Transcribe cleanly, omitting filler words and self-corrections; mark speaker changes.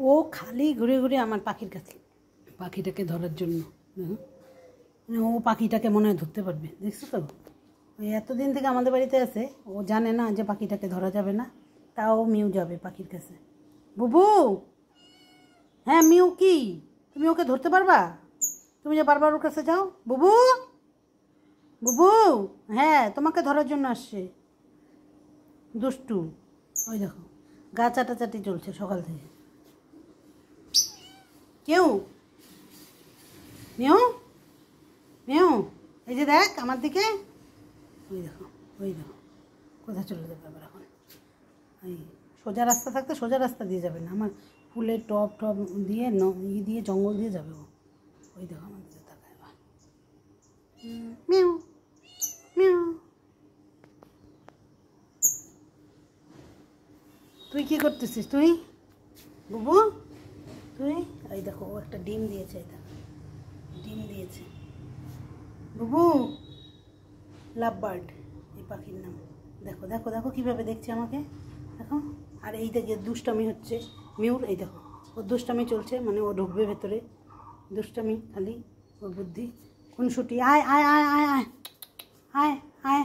Speaker 1: ও খালি ঘুরে ঘুরে আমার পাখির কাছে, পাখিটাকে ধরার জন্য। ও পাখিটাকে মনে হয় ধরতে পারবে, দেখছো তো? ওই এতদিন থেকে আমাদের বাড়িতে আছে, ও জানে না যে পাখিটাকে ধরা যাবে না, তাও মিউ যাবে পাখির কাছে। বুবু, হ্যাঁ মিউ কি তুমি ওকে ধরতে পারবা? তুমি যে বারবার ওর কাছে যাও। বুবু, বুবু, হ্যাঁ তোমাকে ধরার জন্য আসছে দুষ্টু। ওই দেখো গা চাটাচাটি চলছে সকাল থেকে। কেউ মিউ, মিউ, এই যে দেখ আমার দিকে, ওই দেখো, ওই দেখো কোথায় চলে যাবে আবার এখন। এই সোজা রাস্তা থাকতে সোজা রাস্তা দিয়ে যাবে না, আমার ফুলের টপ টপ দিয়ে দিয়ে জঙ্গল দিয়ে যাবে ও। ওই দেখো আমার দিকে তাকায় এবার। মিউ, মিউ, তুই কি করতেছিস তুই? বুবু, তুই এই দেখো ও একটা ডিম দিয়েছে, এটা ডিম দিয়েছে। বুবু, লাভ বার্ড এই পাখির নাম। দেখো দেখো দেখো কীভাবে দেখছে আমাকে, দেখো। আর এই দেখে দুষ্টামি হচ্ছে মিউর, এই দেখো ওর দুষ্টামি চলছে, মানে ও ঢুকবে ভেতরে, দুষ্টামি খালি ওর বুদ্ধি। কোন ছুটি, আয় আয় আয় আয় আয় আয় আয়।